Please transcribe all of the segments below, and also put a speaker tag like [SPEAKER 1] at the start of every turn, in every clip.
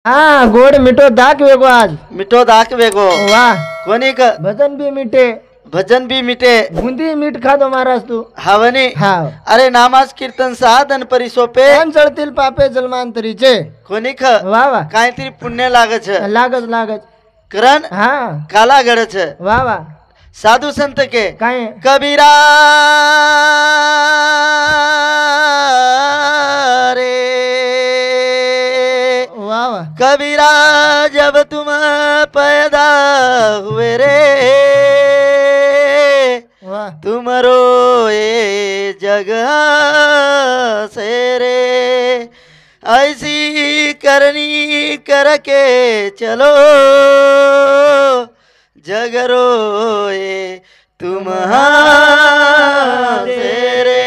[SPEAKER 1] हाँ गोड मिठो दाक वेगो आज
[SPEAKER 2] मिठो दाक वेगो
[SPEAKER 1] वाह
[SPEAKER 2] कोणी क
[SPEAKER 1] भजन भी मिठे
[SPEAKER 2] भजन भी मिटे
[SPEAKER 1] बुंदी मीठ खा दो महाराज तू
[SPEAKER 2] हावनी
[SPEAKER 1] हाँ
[SPEAKER 2] अरे नामाज कीर्तन साधन परिसोपे
[SPEAKER 1] एम चढतील पापे जन्मांतरीचे
[SPEAKER 2] कोणी ख
[SPEAKER 1] वाह वाह
[SPEAKER 2] काहीतरी पुण्य लागच
[SPEAKER 1] लागच लागच
[SPEAKER 2] करण
[SPEAKER 1] हाँ
[SPEAKER 2] काला गडच
[SPEAKER 1] वाह वाह
[SPEAKER 2] साधु संत के
[SPEAKER 1] काय
[SPEAKER 2] कबीरा रे
[SPEAKER 1] वाह वाह
[SPEAKER 2] कबीरा जब तुम पैदा हुए रे
[SPEAKER 1] वाह
[SPEAKER 2] तुमरो ये जगह से रे ऐसी करनी करके चलो जगरो ये तुम्हारे रे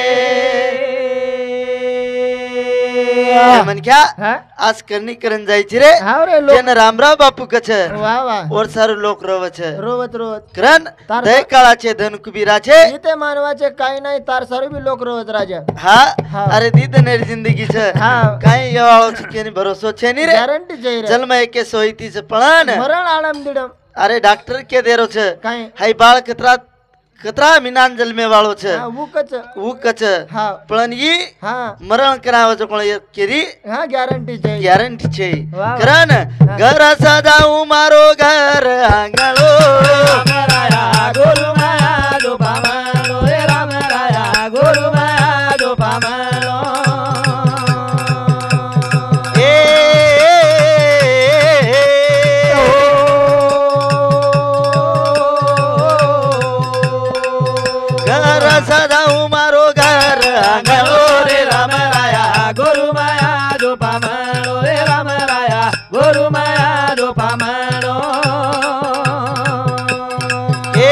[SPEAKER 2] मन क्या
[SPEAKER 1] हाँ
[SPEAKER 2] आज करनी करन जायची रे
[SPEAKER 1] हाँ रे लोक
[SPEAKER 2] जन रामराव बापू कछ
[SPEAKER 1] वाह वाह
[SPEAKER 2] और सारे लोक रवच
[SPEAKER 1] रोवत रोवत
[SPEAKER 2] करण
[SPEAKER 1] तार-
[SPEAKER 2] दय काळाचे धन कुबीराचे
[SPEAKER 1] इथे मानवाचे काही नाही तार सर्व बी लोक रोवत राजा
[SPEAKER 2] हा
[SPEAKER 1] हा.
[SPEAKER 2] अरे दीद नेर जिंदगी छ
[SPEAKER 1] हा.
[SPEAKER 2] काही येवाळो छकेनी भरोसो छे नी रे
[SPEAKER 1] गॅरंटी जय रे
[SPEAKER 2] जन्म एके सोयतीच पळण
[SPEAKER 1] मरण आळम दिडम
[SPEAKER 2] अरे डॉक्टर के देरो छ
[SPEAKER 1] काय
[SPEAKER 2] हाय बाळ कतरा कतरा मिनान जन्मे वाळो छ
[SPEAKER 1] हा उकच
[SPEAKER 2] ऊ कच
[SPEAKER 1] हा
[SPEAKER 2] पण ई
[SPEAKER 1] हा
[SPEAKER 2] मरण करावच कोण केरी
[SPEAKER 1] हा गॅरंटी जय
[SPEAKER 2] गॅरंटी छे
[SPEAKER 1] वा.
[SPEAKER 2] करण घर सजाऊ मारो घर आंगळो
[SPEAKER 1] राया गुरु माया जो पामालो रे राम राया गुरु माया जो पामालो
[SPEAKER 2] घर सजाऊ मारो घर आंगळो
[SPEAKER 1] रे राम राया गुरु माया जो पामालो रे राम राया गुरु माया जो पामालो
[SPEAKER 2] हे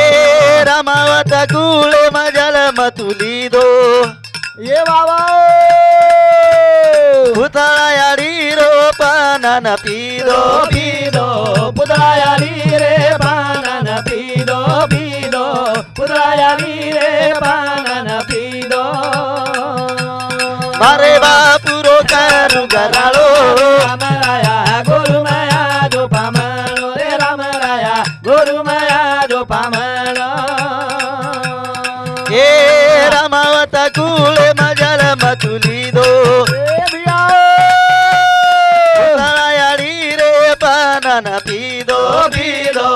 [SPEAKER 2] रामावत कुळे मजल मतुली दो
[SPEAKER 1] ये बाबा
[SPEAKER 2] भूतळा याडी रो पानन पीदो
[SPEAKER 1] पीदो पुदरायाली रे पानन पीदो पीदो पुदरायाली रे पानन पीदो
[SPEAKER 2] मारे बापुरो करू गराळो
[SPEAKER 1] राम राया गुरु माया जो पामलो रे राम राया गुरु माया जो पामलो
[SPEAKER 2] हे रामावत कुळे मजल मतुली दो भूतळा याडी रे पानन पीदो
[SPEAKER 1] पीदो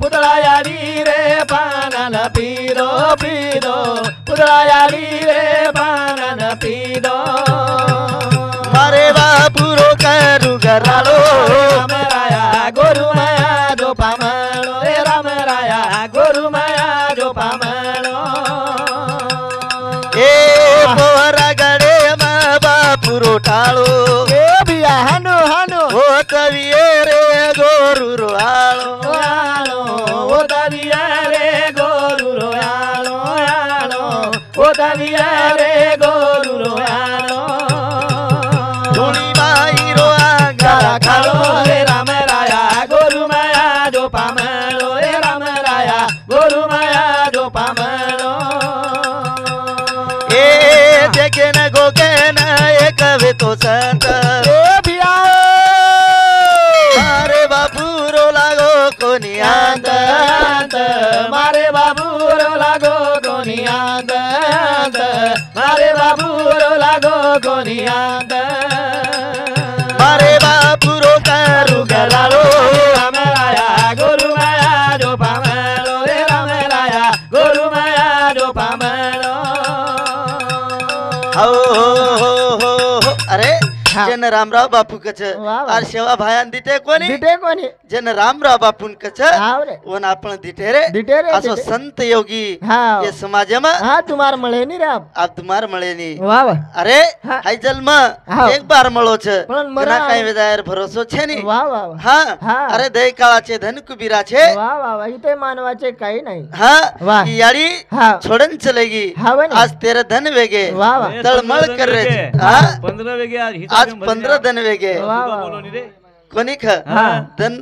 [SPEAKER 1] पुदरायाली रे पानन पीदो पीदो पुदरायाली रे पानन पीदो
[SPEAKER 2] मारे बापुरो करू गराळो
[SPEAKER 1] राम राया गुरु माया जो पामलो रे राम राया गुरु माया जो पामलो
[SPEAKER 2] हे पोहरा गडे मा बापुरो टाळो
[SPEAKER 1] ए बिया हानो हानो
[SPEAKER 2] हो कविये रे गोरू रोआळो
[SPEAKER 1] आलो ओ दरिया रे गोरु रोयालो आलो ओ दरिया रे गोरु रोयालो
[SPEAKER 2] धुणी बाई रो आंगळा
[SPEAKER 1] खालो
[SPEAKER 2] खालो
[SPEAKER 1] रे राम राया गुरु माया जो पामलो रे राम राया गुरु माया जो पामलो
[SPEAKER 2] ए देखे न गोके न एक वे तो संत
[SPEAKER 1] ए बिया
[SPEAKER 2] मारे बापुरो लागो कोणी
[SPEAKER 1] अंत
[SPEAKER 2] आंत
[SPEAKER 1] अंत मारे बाबू रो लागो कोणी अंत अंत मारे बाबू रो लागो कोणी अंत
[SPEAKER 2] मारे बापुरो करू गराळो
[SPEAKER 1] राम राया गुरु माया जो पामलो रे राम राया गुरु माया जो पामलो
[SPEAKER 2] हो हो अरे
[SPEAKER 1] हा.
[SPEAKER 2] जन रामराव बापू कच
[SPEAKER 1] वा वा.
[SPEAKER 2] आर सेवा भायान दिते कोणी
[SPEAKER 1] दिटे कोणी
[SPEAKER 2] जन रामराव बापून कच
[SPEAKER 1] हाव रे
[SPEAKER 2] ओन आपण दिते रे
[SPEAKER 1] दिटे रे
[SPEAKER 2] असो
[SPEAKER 1] दिटे.
[SPEAKER 2] संत योगी
[SPEAKER 1] हाव.
[SPEAKER 2] ये समाजमा
[SPEAKER 1] हा तुम्हार मळे नी रे आप
[SPEAKER 2] आप तुम्हार मळेनी
[SPEAKER 1] वा वा
[SPEAKER 2] अरे
[SPEAKER 1] हा.
[SPEAKER 2] हाय जन्म
[SPEAKER 1] हाव.
[SPEAKER 2] एक बार मळो छ
[SPEAKER 1] पण मरा
[SPEAKER 2] कना काही वेदायर भरोसो छे नी
[SPEAKER 1] वा वा वा
[SPEAKER 2] हा
[SPEAKER 1] हा.
[SPEAKER 2] अरे दय काळाचे धन कुबीरा छे
[SPEAKER 1] वा वा वा इथे मानवाचे काही नाही
[SPEAKER 2] हा
[SPEAKER 1] वा.
[SPEAKER 2] की याडी
[SPEAKER 1] हा
[SPEAKER 2] छोड़न चलेगी
[SPEAKER 1] हा बनी.
[SPEAKER 2] आज तेरा धन वेगे
[SPEAKER 1] वा वा
[SPEAKER 2] तळमळ कर रे हा
[SPEAKER 3] 15 वेगे
[SPEAKER 2] आज 15 धन वेगे
[SPEAKER 1] वा वा वा.
[SPEAKER 2] कोणी ख
[SPEAKER 1] हा.
[SPEAKER 2] धन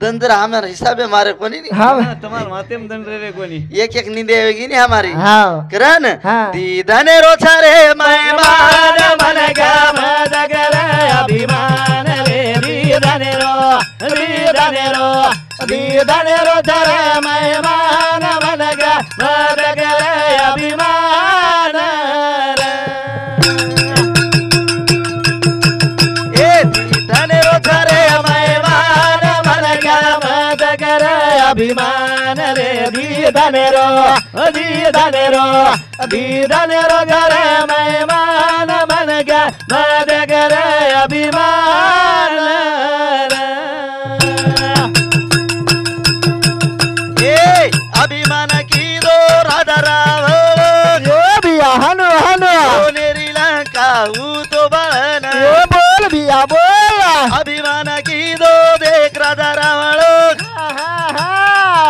[SPEAKER 2] धन जर हमारे हिसाबे मारे कोणी नहीं
[SPEAKER 1] हा
[SPEAKER 3] तुम्हार मातेम दंड रे कोणी
[SPEAKER 2] एक एक नींदे होगी नहीं हमारी
[SPEAKER 1] हा
[SPEAKER 2] करन
[SPEAKER 1] हा.
[SPEAKER 2] दीदाने रोछा रे मैं मान
[SPEAKER 1] मन गम जगर अभिमान रे दीदाने रो धरे मेहमान मन गया मद करे अभिमान रे।
[SPEAKER 2] ए दीदाने रो धरे
[SPEAKER 1] मेहमान मन गया मद करे अभिमान रे। दीदाने रो घरे मेहमान मन गया मद करे अभिमान रे।
[SPEAKER 2] अभिमान की दो राधा रावण
[SPEAKER 1] ये बिया हनु
[SPEAKER 2] सोनेरी लंका तो बळन
[SPEAKER 1] बोल बिया बोल
[SPEAKER 2] अभिमान की दो देख राधा रावण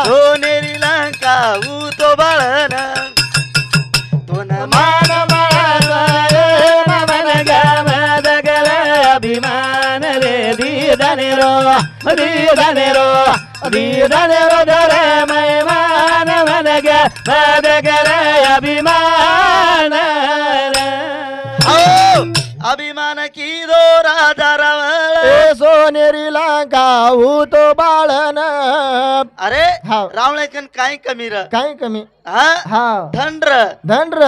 [SPEAKER 2] सोनेरी लंका तो बळन तो न
[SPEAKER 1] मान मन गमद गले अभिमान रे। दीदाने रो धरे मेहमान मन गमद गले अभिमान रे।
[SPEAKER 2] अभिमान की दो राधा रावण
[SPEAKER 1] सोनेरी लंका तो बाळन
[SPEAKER 2] अरे
[SPEAKER 1] हाव.
[SPEAKER 2] रावणेकन काही कमी र
[SPEAKER 1] काही कमी
[SPEAKER 2] हा
[SPEAKER 1] हा
[SPEAKER 2] धनर
[SPEAKER 1] धनर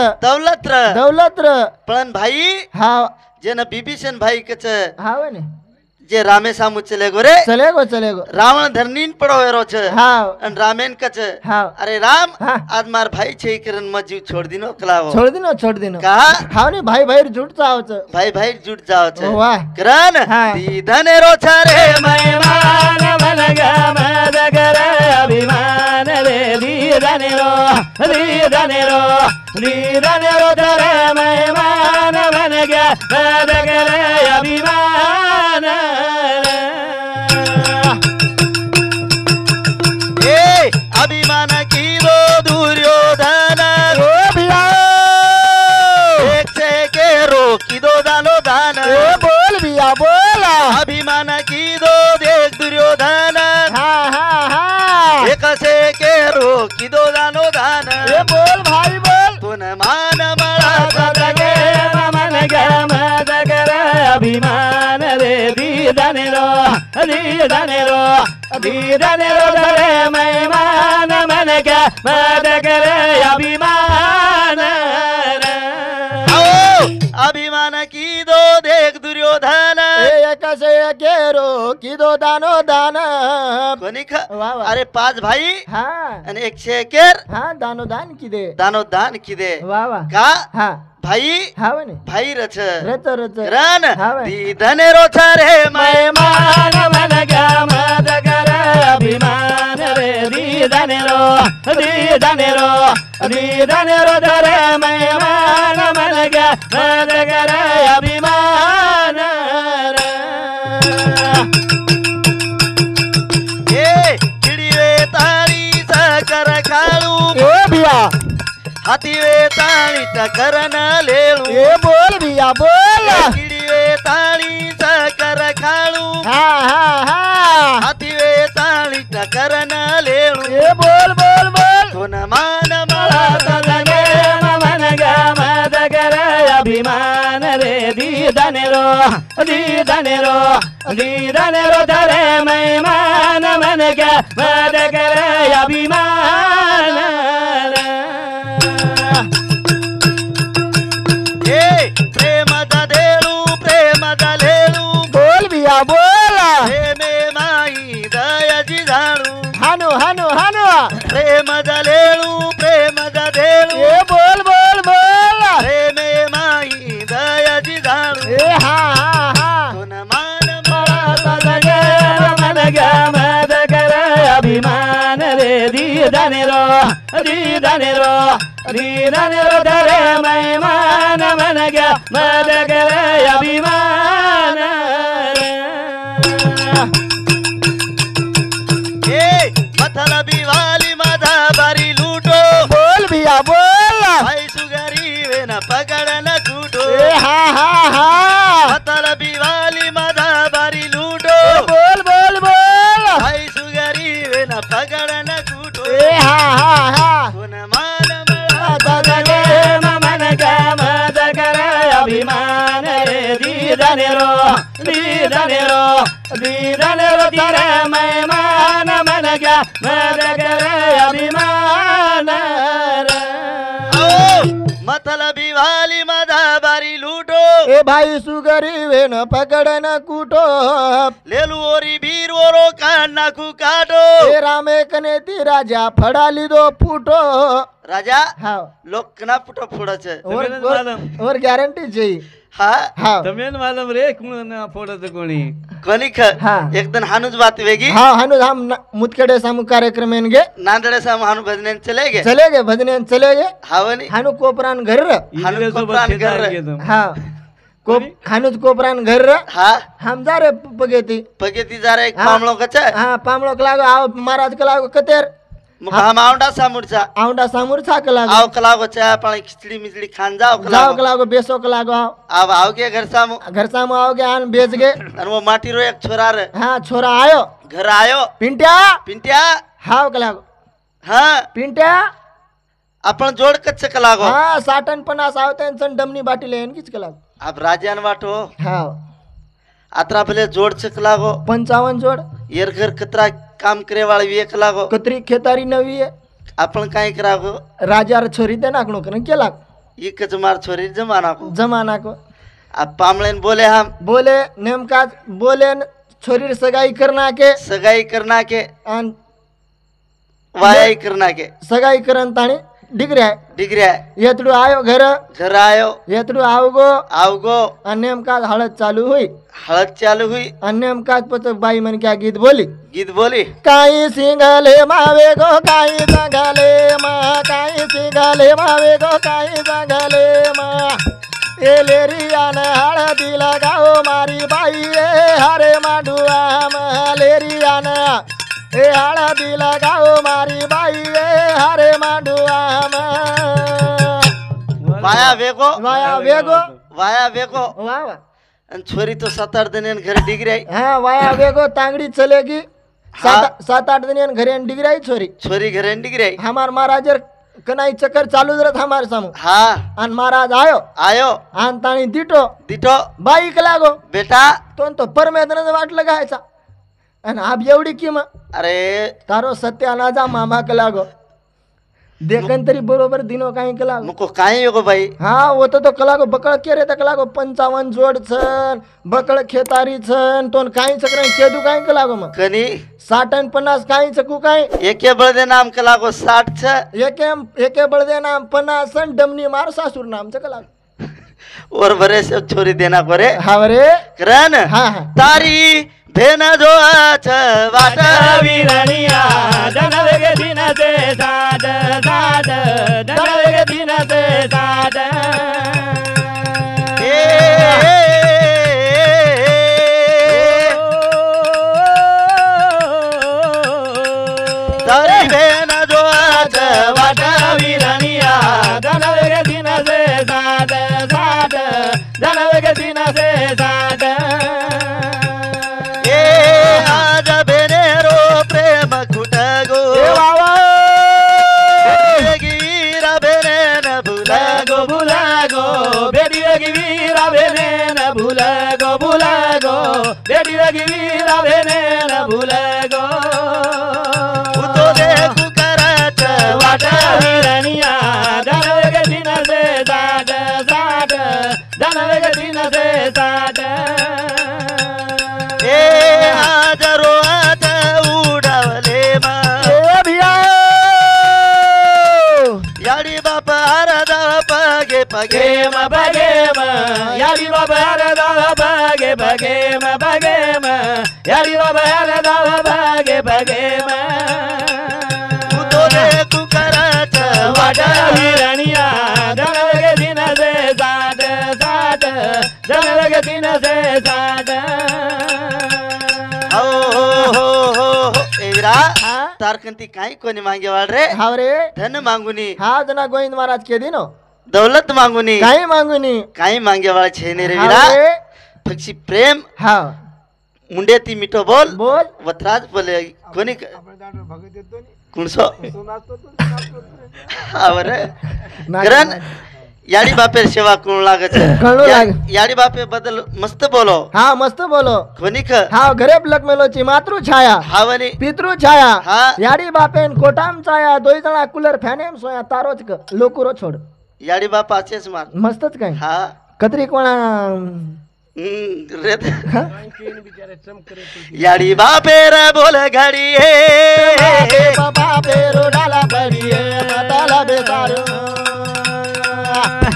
[SPEAKER 2] दौलत पण भाई
[SPEAKER 1] हाव
[SPEAKER 2] जेन बिभीषण भाई कच
[SPEAKER 1] हाव ने
[SPEAKER 2] जे रामे सामू चले गो रे
[SPEAKER 1] चलेगो
[SPEAKER 2] रावण धरनीन पड़ो रो छ
[SPEAKER 1] हाव
[SPEAKER 2] अन रामेन कच
[SPEAKER 1] हाव
[SPEAKER 2] अरे राम
[SPEAKER 1] हाँ.
[SPEAKER 2] आज मार भाई छे करन म जीव छोड़ दिनो कलावो
[SPEAKER 1] छोड़ दिनो
[SPEAKER 2] का
[SPEAKER 1] हाव ने भाई जुट जावच
[SPEAKER 2] भाई जुट जाओ छ
[SPEAKER 1] वाह
[SPEAKER 2] करन
[SPEAKER 1] हाँ.
[SPEAKER 2] दीधने रो छ रे
[SPEAKER 1] मेहमान मन गमद करे अभिमान रे। दीदाने रो धरे मेहमान मन गमद करे अभिमान रे।
[SPEAKER 2] ए अभिमान की दो दुर्योधन एक से के रो की दो दानो दान
[SPEAKER 1] बोल बिया बोल
[SPEAKER 2] अभिमान की दो देख दुर्योधन एक से के रो की दो दानो दान
[SPEAKER 1] बोल भाई बोल
[SPEAKER 2] तुन मान मला
[SPEAKER 1] सदगे मन गमद करे अभिमान रे। दीदाने रो धरे मेहमान मन गमद करे अभिमान रे।
[SPEAKER 2] अभिमान की दो देख दुर्योधन
[SPEAKER 1] एक से केरो की दो दानो दान
[SPEAKER 2] कोणी
[SPEAKER 1] वाह, वाह.
[SPEAKER 2] अरे पाच भाई
[SPEAKER 1] हाँ
[SPEAKER 2] आणि एक से केर
[SPEAKER 1] हाँ दानो दान की दे
[SPEAKER 2] दानो दान की दे
[SPEAKER 1] वाह वाह
[SPEAKER 2] का
[SPEAKER 1] हाँ
[SPEAKER 2] भाई
[SPEAKER 1] हाव ने
[SPEAKER 2] भाई रच
[SPEAKER 1] रच
[SPEAKER 2] रन
[SPEAKER 1] हाव.
[SPEAKER 2] दीधने रो छ रे
[SPEAKER 1] मेहमान मन गमद करे अभिमान रे। दीदाने रो धरे मेहमान मन गमद करे अभिमान रे।
[SPEAKER 2] ए चिड़ीवे ताळी साकर खाळू
[SPEAKER 1] ए बिया
[SPEAKER 2] हातीवे ताळी टकर न लेळू
[SPEAKER 1] बोल बिया बोल
[SPEAKER 2] चिड़ीवे ताळी साकर खाळू
[SPEAKER 1] हाँ
[SPEAKER 2] हातीवे ताळी टकर न लेळू
[SPEAKER 1] बोल
[SPEAKER 2] तो न मान मला
[SPEAKER 1] सदगे मन गमद करे अभिमान रे। दीदाने रो धरे मेहमान मन गमद करे अभिमान रे।
[SPEAKER 2] ए प्रेमदा देळू प्रेमदा लेळू
[SPEAKER 1] बोल बिया बोल
[SPEAKER 2] प्रेमे माई दयाजी झाळू
[SPEAKER 1] हानु
[SPEAKER 2] प्रेमदा लेळू प्रेमदा देळू
[SPEAKER 1] बोल
[SPEAKER 2] प्रेमे माई दयाजी झाळू
[SPEAKER 1] हाँ
[SPEAKER 2] तो न मान
[SPEAKER 1] सदगे मन गमद करे अभिमान रे। दीदाने रो धरे मेहमान मन गमद करे अभिमान रे।
[SPEAKER 2] ए मतलबी वाली मधा बारी लूटो
[SPEAKER 1] बोल बिया बोल
[SPEAKER 2] भाई सुगरी वे न पकड़ न छूटो
[SPEAKER 1] हाँ
[SPEAKER 2] मतलबी वाली मधा बारी लूटो
[SPEAKER 1] बोल
[SPEAKER 2] भाई सुगरी वे न पकड़ न छूटो
[SPEAKER 1] हाँ
[SPEAKER 2] तो न मान मला
[SPEAKER 1] सदगे मन गमद करे अभिमान रे। दीदाने रो धनेरो तेरे मेहमान मन गया मैं करे अभिमान रे।
[SPEAKER 2] मतलबी वाली मदा बारी लूटो
[SPEAKER 4] ए भाई सुगरी वेन पकड़न कूटो
[SPEAKER 2] लेलू ओरी भीर ओरो कान नाखू काटो
[SPEAKER 4] ए रामे कने ती राजा फड़ा लीधो फूटो
[SPEAKER 2] राजा
[SPEAKER 4] हाँ
[SPEAKER 2] लोक कना फुटो फुड़ा छे
[SPEAKER 4] और गॅरंटी છે
[SPEAKER 2] हा
[SPEAKER 4] હા
[SPEAKER 3] તમે માલમ રે કોણ ફોડે કોणी
[SPEAKER 2] कोणी
[SPEAKER 4] हा.
[SPEAKER 2] एक दिन हानुज बात वेगी
[SPEAKER 4] हाँ हनु हम मुतखेडे सामू कार्यक्रम येन गे
[SPEAKER 2] नांदडे साम हानु भजने चले गे
[SPEAKER 4] चले गे भजने चले गे
[SPEAKER 2] हावनी
[SPEAKER 4] हानु कोपरान घर र
[SPEAKER 2] हानु
[SPEAKER 3] सोबत
[SPEAKER 2] कोपरान
[SPEAKER 3] खेळता
[SPEAKER 2] घर
[SPEAKER 3] गेलो.
[SPEAKER 4] हाँ हानुज कोपरान घर र
[SPEAKER 2] हा
[SPEAKER 4] हम जा रे पगेती
[SPEAKER 2] पगेती जा रे एक
[SPEAKER 4] हा.
[SPEAKER 2] मामलो कचे
[SPEAKER 4] हाँ पामलो लागो आव महाराज का लागो कतेर
[SPEAKER 2] हम आवडा सामुरचा
[SPEAKER 4] आवडा सामूर छा का लागो
[SPEAKER 2] आव कलागो चा पाणी खिचड़ी मिचड़ी खान जाओ
[SPEAKER 4] जाओ
[SPEAKER 2] कलागो
[SPEAKER 4] का लागो बेसो का लागो आओ
[SPEAKER 2] अब आओ के घर सामू
[SPEAKER 4] घर सामू आओगे आन बेच गे
[SPEAKER 2] और वो माटी रो एक छोरा रे
[SPEAKER 4] हाँ छोरा आयो
[SPEAKER 2] घर आयो
[SPEAKER 4] पिंट्या
[SPEAKER 2] पिंटिया
[SPEAKER 4] हाव का लागो
[SPEAKER 2] हाँ
[SPEAKER 4] पिंट्या
[SPEAKER 2] आपण जोड कच्चे कलागो
[SPEAKER 4] हाँ 60-50 आवते हैं डमनी बाटी लेन किच का लागो
[SPEAKER 2] अब राजान वाटो
[SPEAKER 4] हाँ
[SPEAKER 2] अतरा भले जोड से कलागो
[SPEAKER 4] 55 जोड़
[SPEAKER 2] येर घर कतरा काम करे वाली वे कलागो
[SPEAKER 4] कतरी खेतारी नवी है
[SPEAKER 2] आपण काय करागो
[SPEAKER 4] राजा छोरी दे नाकणो करन केला
[SPEAKER 2] ये कच मार छोरी जमाना को
[SPEAKER 4] जमाना को
[SPEAKER 2] अब पामलेन बोले हम
[SPEAKER 4] बोले नेमका बोले छोरी सगाई करना के
[SPEAKER 2] सगाई करना के
[SPEAKER 4] अन
[SPEAKER 2] वायाई करना के
[SPEAKER 4] सगाई करन ताणी डिग्री है
[SPEAKER 2] डिग्री है
[SPEAKER 4] येतडू आयो
[SPEAKER 2] घर आयो
[SPEAKER 4] येतडू आवगो
[SPEAKER 2] आवगो
[SPEAKER 4] नेमका हळद चालू हुई
[SPEAKER 2] हळद चालू हुई
[SPEAKER 4] नेमका पत बाई मन क्या गीत बोली
[SPEAKER 2] गीत बोली
[SPEAKER 4] काई सिंगले मावे गो काई संगले मा काई सिंगले मावे गो काई संगले मा ए लेरिया न हळदी लगाओ मारी बाई ए हरे माडुआ मा लेरिया न ए हळदी लगाओ मारी बाई ए हरे माडुआ मा
[SPEAKER 2] वाया वेगो
[SPEAKER 4] वाया वेगो
[SPEAKER 2] वाया वेगो
[SPEAKER 4] वाह वाह
[SPEAKER 2] अन छोरी तो 7-8 दिन घर डिग्री आई
[SPEAKER 4] हाँ वाया वेगो तांगड़ी चलेगी 7-8 दिन घरे डिग्री आई छोरी
[SPEAKER 2] छोरी घर डिग्री आई
[SPEAKER 4] हमार महाराजर कनाई चक्कर चालू रहा हमारे सामू
[SPEAKER 2] हाँ
[SPEAKER 4] आन महाराज आयो
[SPEAKER 2] आयो
[SPEAKER 4] आन ताणी दिटो
[SPEAKER 2] दिटो
[SPEAKER 4] बाईक लागो
[SPEAKER 2] बेटा
[SPEAKER 4] तो परमेश्वराने वाट लगायचा आणि आप एवढी किंमत
[SPEAKER 2] अरे
[SPEAKER 4] तारो सत्यानाचा मामा का लागो देखन तरी बरोबर दिनो काही का लागो
[SPEAKER 2] मुको काय योगो भाई
[SPEAKER 4] हाँ वो तो कलागो बकळ केरे तक लागो 55 जोड छन बकळ खेतारी छन तोन काही चक्र केदू काही का लागो मग
[SPEAKER 2] कनी
[SPEAKER 4] 60-50 काही चकू काही
[SPEAKER 2] एके बळदे नाम कलागो 60 छ
[SPEAKER 4] एके बळदे नाम 50 डमनी मार सासूर नाम च का लागो
[SPEAKER 2] और भरे से छोरी देना करे
[SPEAKER 4] हा रे
[SPEAKER 2] करन
[SPEAKER 4] हाँ हाँ
[SPEAKER 2] तारी भेन जो आछ वाटा
[SPEAKER 1] वीरणिया जनवेगे दिन से साड साड जनवेगे दिन से साड
[SPEAKER 2] तारी भेन जो आछ
[SPEAKER 1] वाटा वीरणिया जनवेगे दिन से साड साड जनवेगे दिन से साड
[SPEAKER 2] आज बेनेरो प्रेम खुटगो वीरा बेने न भुलागो
[SPEAKER 1] भुलागो बेटी लगी वीरा बेने न भुलागो भुलागो बेटी लगी वीरा बेने न भुलागो
[SPEAKER 2] तो देखू करत
[SPEAKER 1] वाटा वीरणिया जनवेगे दिन से साड साड जनवेगे दिन से साड
[SPEAKER 2] आज रोआत उडावले मा
[SPEAKER 4] भिया
[SPEAKER 2] याडी बाप हरदा पगे पगे
[SPEAKER 1] बगेम यारी बाबा दा बगे बगेम बगेम यारी बाबा दा बगे बगेम
[SPEAKER 2] तो देखू करत
[SPEAKER 1] वाटा वीरणिया जनवेगे दिन से साड साड जनवेगे दिन से साड
[SPEAKER 2] एविरा तारकंती काही कोणी मागे वाढ रे
[SPEAKER 4] हाव रे
[SPEAKER 2] धन मागुनी
[SPEAKER 4] हा जना गोविंद महाराज के दिनो
[SPEAKER 2] दौलत मागुनी
[SPEAKER 4] काही मागुनी
[SPEAKER 2] काही मागे वाळ छेने रे
[SPEAKER 4] हाव
[SPEAKER 2] विरा
[SPEAKER 4] रे
[SPEAKER 2] पक्षी प्रेम
[SPEAKER 4] हा
[SPEAKER 2] मुंडे ती मिठो बोल
[SPEAKER 4] बोल
[SPEAKER 2] वथराज बोले कोणी कुणसो आवर
[SPEAKER 4] नाही,
[SPEAKER 2] गरन
[SPEAKER 4] नाही.
[SPEAKER 2] याडी बापे सेवा करू लागत
[SPEAKER 4] कळू लाग
[SPEAKER 2] याडी बापे बदल मस्त बोलो
[SPEAKER 4] हा मस्त बोलो
[SPEAKER 2] कोणिक
[SPEAKER 4] हा गरीब लक्ष्मीलोची मातृ छाया
[SPEAKER 2] हावनी
[SPEAKER 4] पितृ छाया
[SPEAKER 2] हा
[SPEAKER 4] याडी बापेन कोटाम छाया दोई जणा कूलर फॅनेम सोया तारोच क लोकुरो छोड
[SPEAKER 2] याडी बाप असेच मार
[SPEAKER 4] मस्तच काय
[SPEAKER 2] हा
[SPEAKER 4] कतरी कोणा
[SPEAKER 2] रेत याडी बापे रे बोल घडी
[SPEAKER 4] बाबा पेरो डाला बडिये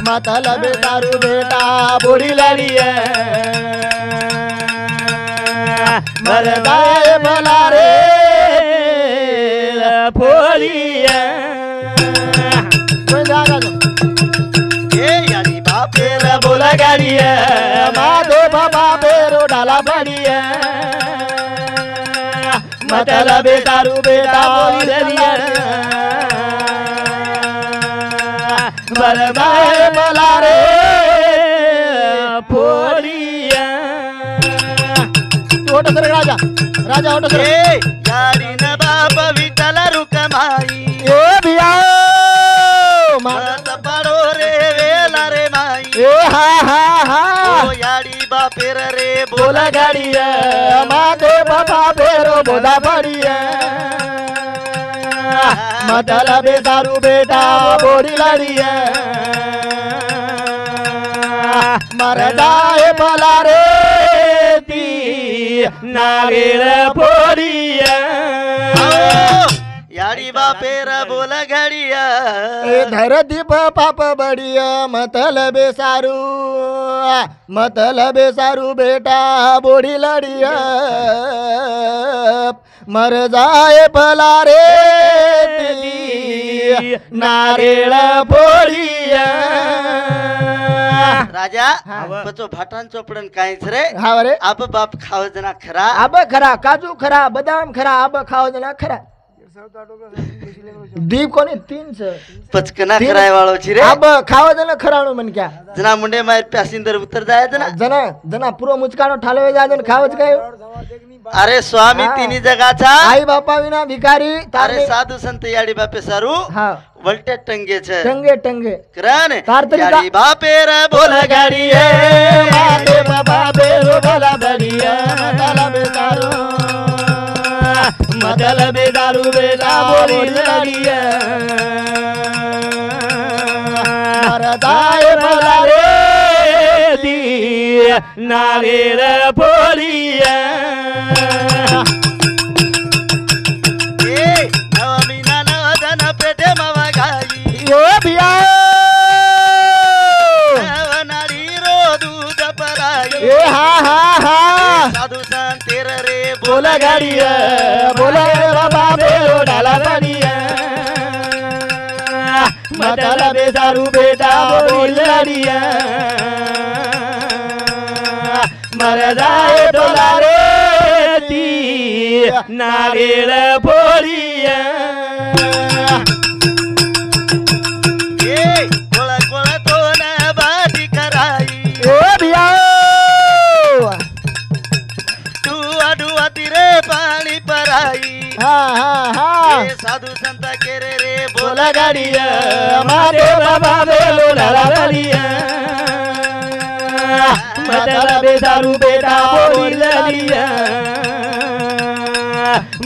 [SPEAKER 4] मतल बेतारू बेटा
[SPEAKER 1] बोड़ी लड़िए
[SPEAKER 4] मरदाए भला रे
[SPEAKER 1] फोड़िए
[SPEAKER 4] कोई जागा जो
[SPEAKER 2] ए याडी बापे रे
[SPEAKER 1] बोला गाड़िए
[SPEAKER 4] माधो बाबा पेरो डाला
[SPEAKER 1] बढ़िए मतलब बेतारू बेटा बोली लड़िए
[SPEAKER 4] मरदाए भला रे
[SPEAKER 1] फोड़िए
[SPEAKER 4] ओटो सर राजा राजा ओटो सर
[SPEAKER 2] ए याडी न बाप विठ्ठल रुकमाई
[SPEAKER 4] ए भिया
[SPEAKER 2] मत पडो रे वेला रे माई
[SPEAKER 4] ए हा हा हा
[SPEAKER 2] ओ याडी बापे रे
[SPEAKER 1] बोला गाड़िए
[SPEAKER 4] माधो बाबा पेरो बोदा बडिये मतलब दारू बेटा बोड़ी लड़िए मरदाए भला रे
[SPEAKER 1] ती नागेर फोड़िए
[SPEAKER 2] याडी बापे रे बोल घडिया
[SPEAKER 4] ए धरती पाप बडिया मतलब सारू बेटा बोड़ी लड़िया मर जाए भला रे ती
[SPEAKER 1] नारेळ फोड़िए
[SPEAKER 2] राजा पचो भाटान चोपडन काहीच रे
[SPEAKER 4] हा रे
[SPEAKER 2] आप बाप खाव जना खरा
[SPEAKER 4] आब खरा काजू खरा बदाम खरा आब खाओ जना खरा दीप कोणी 300
[SPEAKER 2] पचकना कराय वाळो ची रे
[SPEAKER 4] आब खाओ जना खराणू मन क्या
[SPEAKER 2] जना मुंडे मार पॅसेंजर उतर जाय जना
[SPEAKER 4] जना जना पुरो मुचकानो ठालवे जाजन खावच काय
[SPEAKER 2] अरे स्वामी तिन्ही जगाचा
[SPEAKER 4] आई बापा विना भिकारी
[SPEAKER 2] अरे
[SPEAKER 4] तारने
[SPEAKER 2] साधू संत याडी बापे सारू
[SPEAKER 4] हा
[SPEAKER 2] वलटे टंगे छे
[SPEAKER 4] टंगे टंगे
[SPEAKER 2] करन
[SPEAKER 4] तार तरी
[SPEAKER 2] याडी बापे रे बोल
[SPEAKER 1] गाड़िए माते बाबा बेरो बोला बढ़िए मतलब दारू बेटा बोली लड़िए
[SPEAKER 4] मरदाए भला
[SPEAKER 1] रे दी नारेल फोड़िए
[SPEAKER 2] ए नवमी ना नवदन पेटे मवा गाई
[SPEAKER 4] यो भिया
[SPEAKER 2] नवनाडी रो दूध पराई
[SPEAKER 4] ए हा हा हा
[SPEAKER 2] साधू संतेर रे
[SPEAKER 1] बोला गाड़िए बोला बाबा बेरो डाला बढ़िए मतलब दारू बेटा बोली लड़िए मरदाए डोला रे ती नारेल फोड़िए
[SPEAKER 2] ए कोळा कोळा तो ना बाटी कराई
[SPEAKER 4] ए भिया
[SPEAKER 2] तू अडुआ तिरे पाणी पराई
[SPEAKER 4] हा हा हा
[SPEAKER 2] ए साधू संत केरे रे
[SPEAKER 1] बोला गाड़िए माते बाबा बेलो डाला बढ़िए मतलब दारू बेटा बोली लड़िए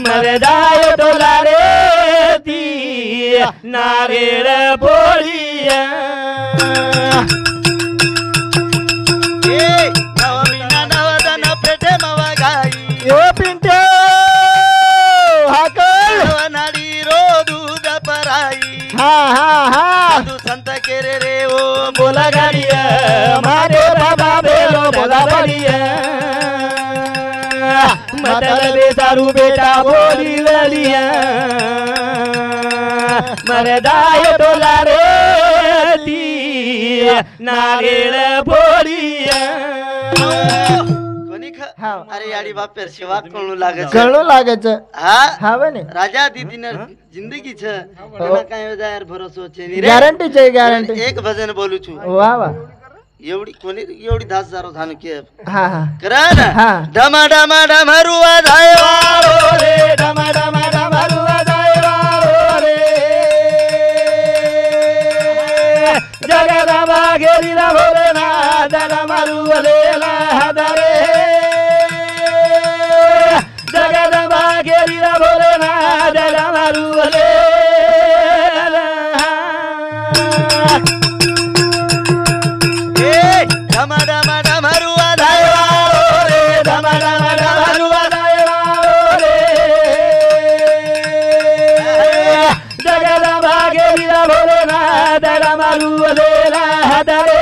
[SPEAKER 1] मरदाए डोला रे ती नारेल फोड़िए
[SPEAKER 2] ए नवमी ना नवदन पेटे मवा गाई
[SPEAKER 4] यो पिंटे हाकल
[SPEAKER 2] नवनाडी रो दूध पराई
[SPEAKER 4] हा हा हा
[SPEAKER 2] साधू संत केरे रे ओ
[SPEAKER 1] बोला गाड़िए मारे बाबा बेलो बोला बढ़िए मतलब दारू बेटा बोली लड़िए मरदाए डोला रे ती नारेल फोड़िए
[SPEAKER 2] कोणी
[SPEAKER 4] हा.
[SPEAKER 2] अरे याडी बापेर सेवा कळू लागत
[SPEAKER 4] कळू लागेच
[SPEAKER 2] हा
[SPEAKER 4] हावे ने
[SPEAKER 2] राजा दीदीने जिंदगी छ एना काय जायर भरोसो छे नी रे
[SPEAKER 4] गॅरंटी चे गॅरंटी
[SPEAKER 2] एक भजन बोलू छु
[SPEAKER 4] वा वा
[SPEAKER 2] एवढी कोणी एवढी 10,000 धानु के
[SPEAKER 4] हा हा
[SPEAKER 2] करन
[SPEAKER 4] हा.
[SPEAKER 2] डमा डमा डमरुआ जाय
[SPEAKER 1] वारो रे डम डम डमरुआ जाय वारो रे जगदंबा भोलेनाथ डमरुले
[SPEAKER 2] डम डम डमरू वाजायवा
[SPEAKER 1] रे डम डम डमरू वाजायवा रे जगदंबा गेलीला भोलेनाथ डमरुले रे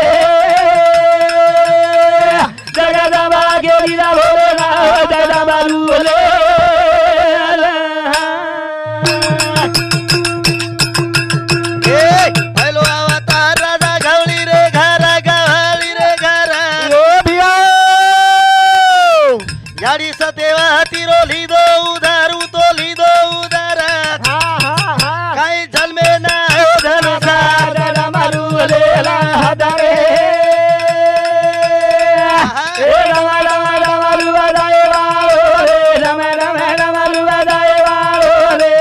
[SPEAKER 1] जगदंबा गेलीला भोलेनाथ डमरुले
[SPEAKER 2] पहिलो अवतार राजा गवळी रे घरा गवळी रे घरा
[SPEAKER 4] ओ भिया
[SPEAKER 2] याडी सतेवा हतीरो लीधो उधारू तो लीधो उधार
[SPEAKER 4] हा हा हा
[SPEAKER 2] काही जन्मे ना धनुषा
[SPEAKER 1] डमरुले रे डम डम डमरू वाजायवा रे डम डम डमरू वाजायवा रे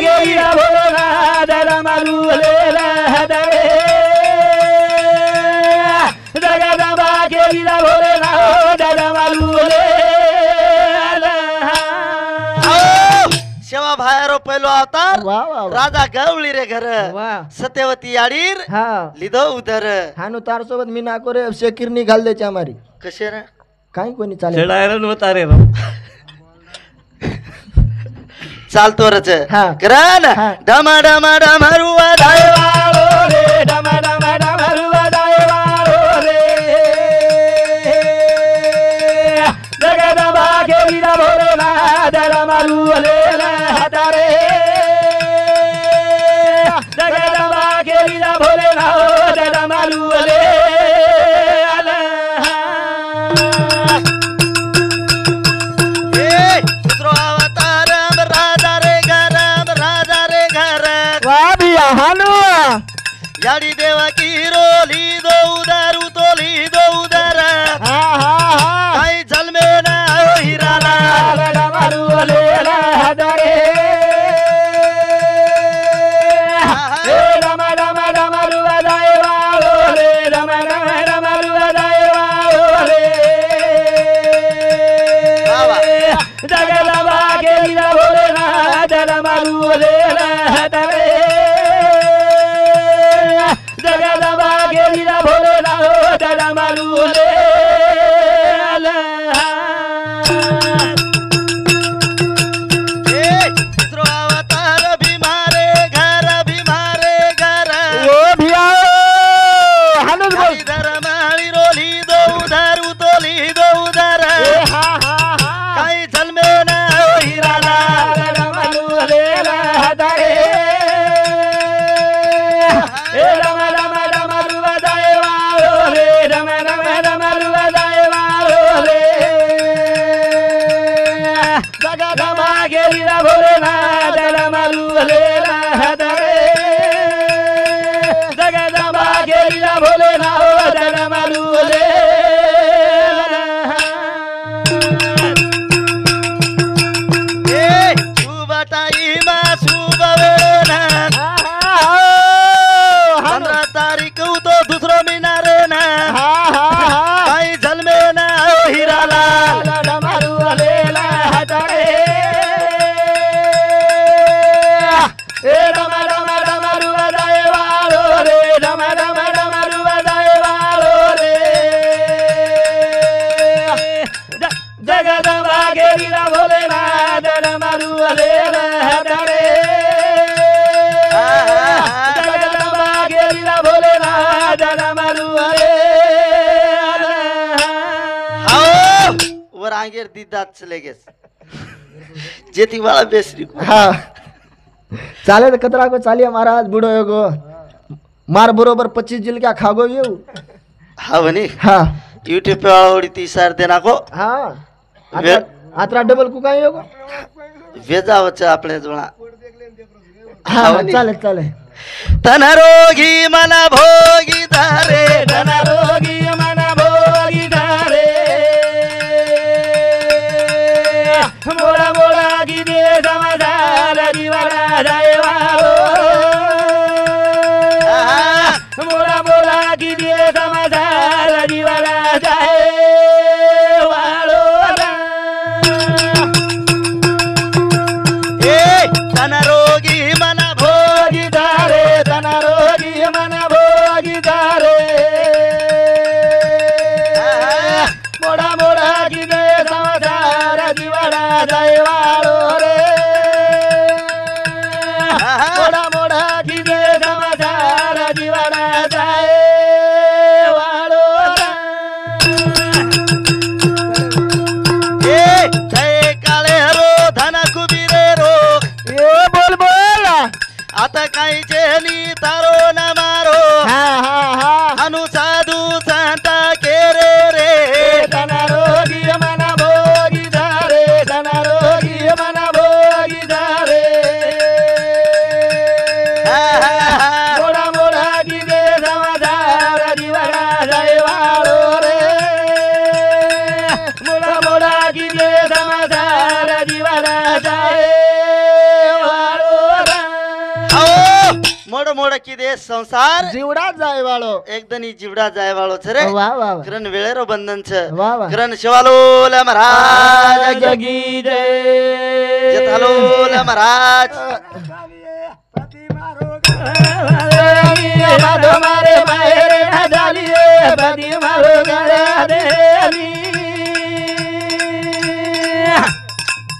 [SPEAKER 1] गेलीला भोलेनाथ डमरुले रे जगदंबा गेलीला भोलेनाथ डमरुले
[SPEAKER 2] शेवा भायरो पहिलो अवतार
[SPEAKER 4] वा वा वा.
[SPEAKER 2] राजा गवळी रे घर
[SPEAKER 4] वा
[SPEAKER 2] सत्यवती याडीर
[SPEAKER 4] हा
[SPEAKER 2] लिधो उधर
[SPEAKER 4] हानु तार सोबत मी ना करे शेकिरनी घाल द्यायची आम्हारी
[SPEAKER 2] कसे रे
[SPEAKER 4] काही कोणी चालेल
[SPEAKER 3] चढायला नव्हता रे राव
[SPEAKER 2] चालतो रच
[SPEAKER 4] हा.
[SPEAKER 2] करण
[SPEAKER 4] हा.
[SPEAKER 2] डम डम डमरू वाजायवा
[SPEAKER 1] रे डम डम डमरू वाजायवा रे जगदंबा गेलीला भोलेनाथ डमरुले रे जगदंबा गेलीला भोलेनाथ डमरुले
[SPEAKER 2] दुसरो अवतार राजा रे घर
[SPEAKER 4] वा भिया हानु
[SPEAKER 2] याडी देवकी रो लीधो उधारू तो लीधो उधार
[SPEAKER 4] हा हा हा
[SPEAKER 2] काही जन्मे ना हिराला
[SPEAKER 1] डमरुले रे डम डम डमरू वाजायवा रे डम डम डमरू वाजायवा रे जगदंबा गेलीला भोलेनाथ डमरुले रे जगदंबा गेलीला भोलेनाथ डमरुले
[SPEAKER 2] दुसरो अवतार भीमारे घर
[SPEAKER 4] ओ भिया हानु बोल
[SPEAKER 2] धर माळी रो लीधो उधारू तो लीधो उधार
[SPEAKER 4] हा हा हा
[SPEAKER 2] काही जन्मे ना हिराला
[SPEAKER 1] डमरुले रे डम डम डमरू वाजायवा रे डम डम डमरू वाजायवा रे जगदंबा गेलीला भोलेनाथ डमरुले रे जगदंबा गेलीला भोलेनाथ डमरुले
[SPEAKER 2] शुभटाई मा शुभ वेळा 15 तारीख तो दुसरो महिना रे ना
[SPEAKER 4] हा हा हा
[SPEAKER 2] काही जन्मे ना हिराला
[SPEAKER 1] डमरुले रे डम डम डमरू वाजायवा रे डम डम डमरू वाजायवा रे जगदंबा गेलीला भोलेनाथ डमरुले रे जगदंबा गेलीला भोलेनाथ डमरुले
[SPEAKER 2] हाओ वर आंगेर दीदात चले गेस जेती वाला बेसरी को
[SPEAKER 4] हा चाले तर कतरा को चालिया महाराज बुडो गो मार बरोबर 25 जिलक्या खागो येऊ
[SPEAKER 2] हा म्हणे
[SPEAKER 4] हा
[SPEAKER 2] यूट्यूब पे वाळवडी ती सार देना को
[SPEAKER 4] हा
[SPEAKER 2] वे-
[SPEAKER 4] आत्रा डबल को काय येगो
[SPEAKER 2] वेजावच आपले जोळा
[SPEAKER 4] हा चालेल चालेल
[SPEAKER 2] तनरोगी मन भोगी धारे
[SPEAKER 1] धन रोगी मन भोगी धारे मोड़ा मोड़ा की दे समाचार जीवरा जाए मोड़ा मोड़ा की दे समाचार जीवरा जाए वालो
[SPEAKER 2] तन रोगी मन
[SPEAKER 4] भोगिता रे तन रोगी मन भोगिता रे मोडा मोडा गिदे संसार जीवना दैवाळो रे मोडा मोडा गिदे संसार जीवना दैवाळो
[SPEAKER 2] ए जय काळे रो धन कुबीरे रो
[SPEAKER 4] ए बोल बोल
[SPEAKER 2] आता काही चेनी तारो न मारो
[SPEAKER 4] हा हा हा
[SPEAKER 2] अनु साधू संत केरे रे
[SPEAKER 4] तन रोगी मन भोगिता रे तन रोगी मन भोगिता रे मोडा मोडा गिदे समाधार जीवना दैवाळो रे मोडा मोडा गिदे समाधार जीवना दैवाळो रे
[SPEAKER 2] आओ मोड मोड किदे संसार
[SPEAKER 4] जीवडा जायवाळो
[SPEAKER 2] एकदनी जीवडा जाय वाळो छ रे
[SPEAKER 4] वा वा वा
[SPEAKER 2] किरण वेळेरो बंधन छ
[SPEAKER 4] वा वा
[SPEAKER 2] किरण शिवालोल महाराज
[SPEAKER 1] जगी जय
[SPEAKER 2] जतालोल महाराज